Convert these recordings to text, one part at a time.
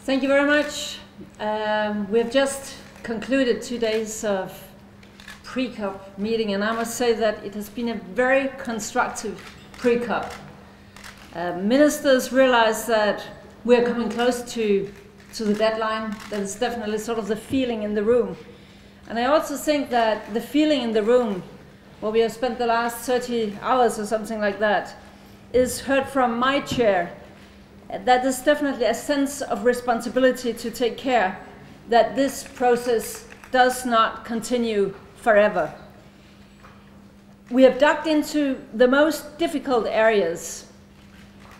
Thank you very much. We have just concluded 2 days of pre-COP meeting, and I must say that it has been a very constructive pre-COP. Ministers realize that we're coming close to the deadline. That is definitely sort of the feeling in the room. And I also think that the feeling in the room, where we have spent the last 30 hours or something like that, is heard from my chair. That is definitely a sense of responsibility to take care that this process does not continue forever. We have dug into the most difficult areas,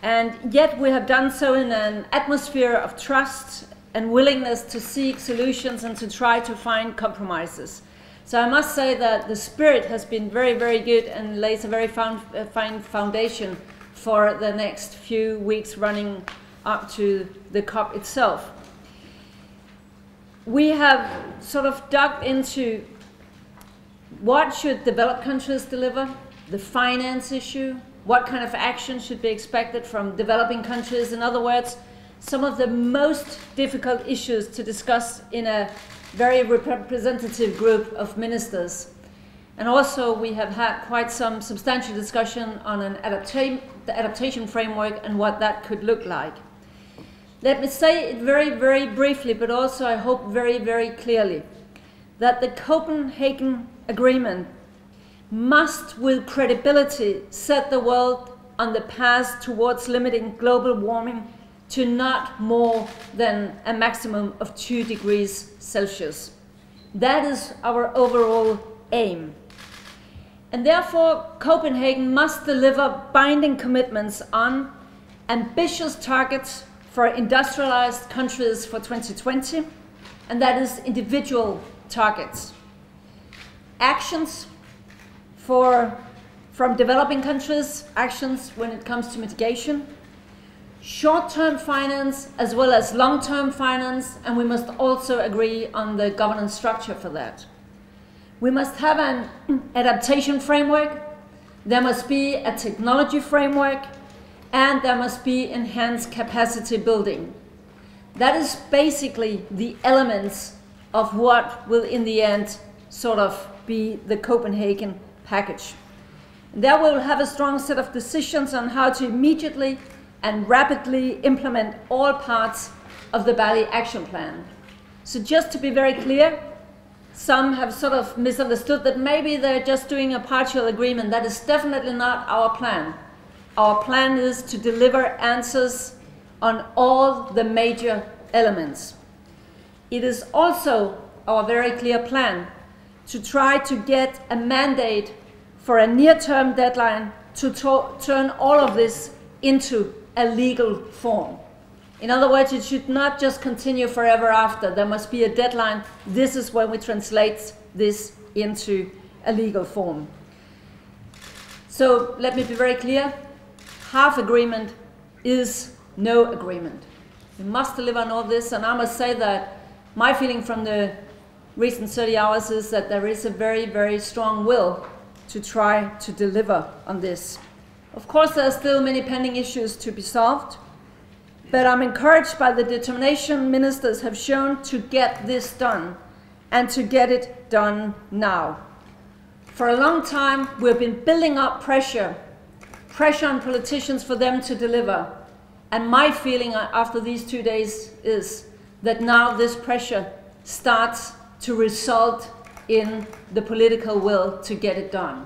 and yet we have done so in an atmosphere of trust and willingness to seek solutions and to try to find compromises. So I must say that the spirit has been very, very good and lays a very fine foundation for the next few weeks running up to the COP itself. We have sort of dug into what should developed countries deliver, the finance issue, what kind of action should be expected from developing countries. In other words, some of the most difficult issues to discuss in a very representative group of ministers. And also we have had quite some substantial discussion on the adaptation framework and what that could look like. Let me say it very, very briefly, but also I hope very, very clearly, that the Copenhagen Agreement must, with credibility, set the world on the path towards limiting global warming to not more than a maximum of 2 degrees Celsius. That is our overall aim. And therefore, Copenhagen must deliver binding commitments on ambitious targets for industrialized countries for 2020, and that is individual targets. Actions from developing countries, actions when it comes to mitigation, short-term finance as well as long-term finance, and we must also agree on the governance structure for that. We must have an adaptation framework, there must be a technology framework, and there must be enhanced capacity building. That is basically the elements of what will in the end sort of be the Copenhagen package. There we will have a strong set of decisions on how to immediately and rapidly implement all parts of the Bali Action Plan. So just to be very clear, some have sort of misunderstood that maybe they're just doing a partial agreement. That is definitely not our plan. Our plan is to deliver answers on all the major elements. It is also our very clear plan to try to get a mandate for a near-term deadline to turn all of this into a legal form. In other words, it should not just continue forever after. There must be a deadline. This is when we translate this into a legal form. So let me be very clear. Half agreement is no agreement. We must deliver on all this, and I must say that my feeling from the recent 30 hours is that there is a very, very strong will to try to deliver on this. Of course, there are still many pending issues to be solved, but I'm encouraged by the determination ministers have shown to get this done, and to get it done now. For a long time, we've been building up pressure on politicians for them to deliver. And my feeling after these 2 days is that now this pressure starts to result in the political will to get it done.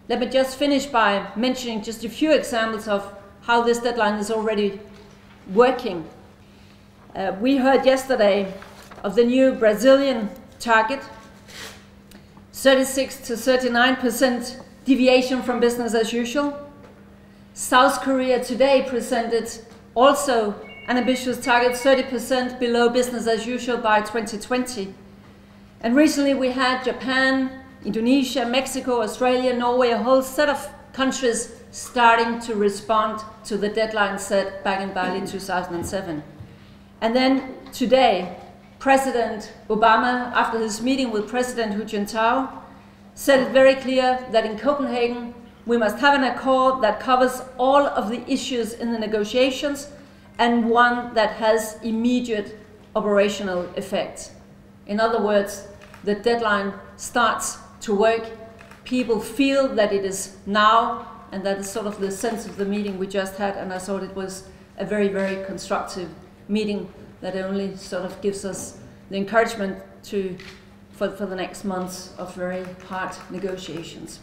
Let me just finish by mentioning just a few examples of how this deadline is already working. We heard yesterday of the new Brazilian target, 36 to 39% deviation from business as usual. South Korea today presented also an ambitious target, 30% below business as usual by 2020. And recently we had Japan, Indonesia, Mexico, Australia, Norway, a whole set of countries starting to respond to the deadline set back in Bali in 2007. And then today, President Obama, after his meeting with President Hu Jintao, said it very clear that in Copenhagen we must have an accord that covers all of the issues in the negotiations and one that has immediate operational effect. In other words, the deadline starts to work. People feel that it is now, and that is sort of the sense of the meeting we just had, and I thought it was a very, very constructive meeting that only sort of gives us the encouragement for the next months of very hard negotiations.